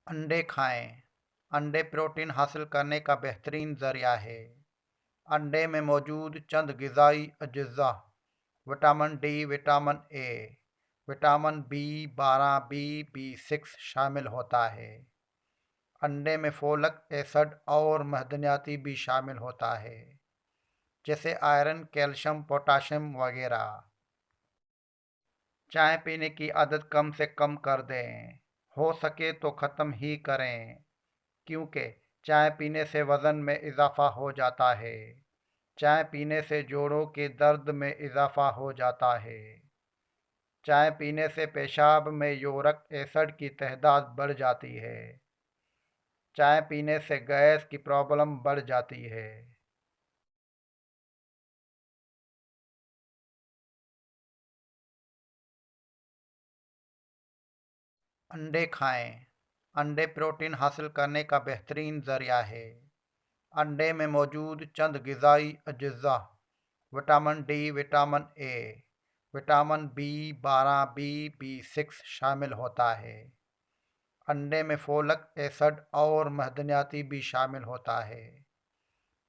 अंडे खाएं। अंडे प्रोटीन हासिल करने का बेहतरीन ज़रिया है। अंडे में मौजूद चंद ग़िज़ाई अज्जा vitamin D, vitamin A, vitamin B12, B6 शामिल होता है। अंडे में फोलिक एसिड और महदनियाती भी शामिल होता है, जैसे आयरन, कैल्शियम, पोटाशियम वगैरह। चाय पीने की आदत कम से कम कर दें, हो सके तो ख़त्म ही करें, क्योंकि चाय पीने से वज़न में इजाफ़ा हो जाता है। चाय पीने से जोड़ों के दर्द में इजाफ़ा हो जाता है। चाय पीने से पेशाब में यूरिक एसिड की तादाद बढ़ जाती है। चाय पीने से गैस की प्रॉब्लम बढ़ जाती है। अंडे खाएं। अंडे प्रोटीन हासिल करने का बेहतरीन ज़रिया है। अंडे में मौजूद चंद ग़िज़ाई अज्जा vitamin D, vitamin A, vitamin B12, B6 शामिल होता है। अंडे में फोलिक एसिड और महदनियाती भी शामिल होता है,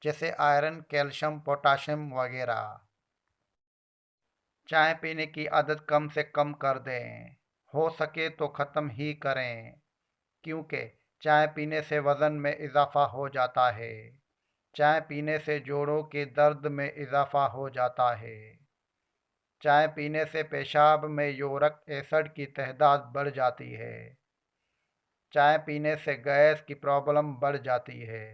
जैसे आयरन, कैल्शियम, पोटाशियम वगैरह। चाय पीने की आदत कम से कम कर दें, हो सके तो ख़त्म ही करें, क्योंकि चाय पीने से वज़न में इजाफ़ा हो जाता है। चाय पीने से जोड़ों के दर्द में इजाफ़ा हो जाता है। चाय पीने से पेशाब में यूरिक एसिड की तादाद बढ़ जाती है। चाय पीने से गैस की प्रॉब्लम बढ़ जाती है।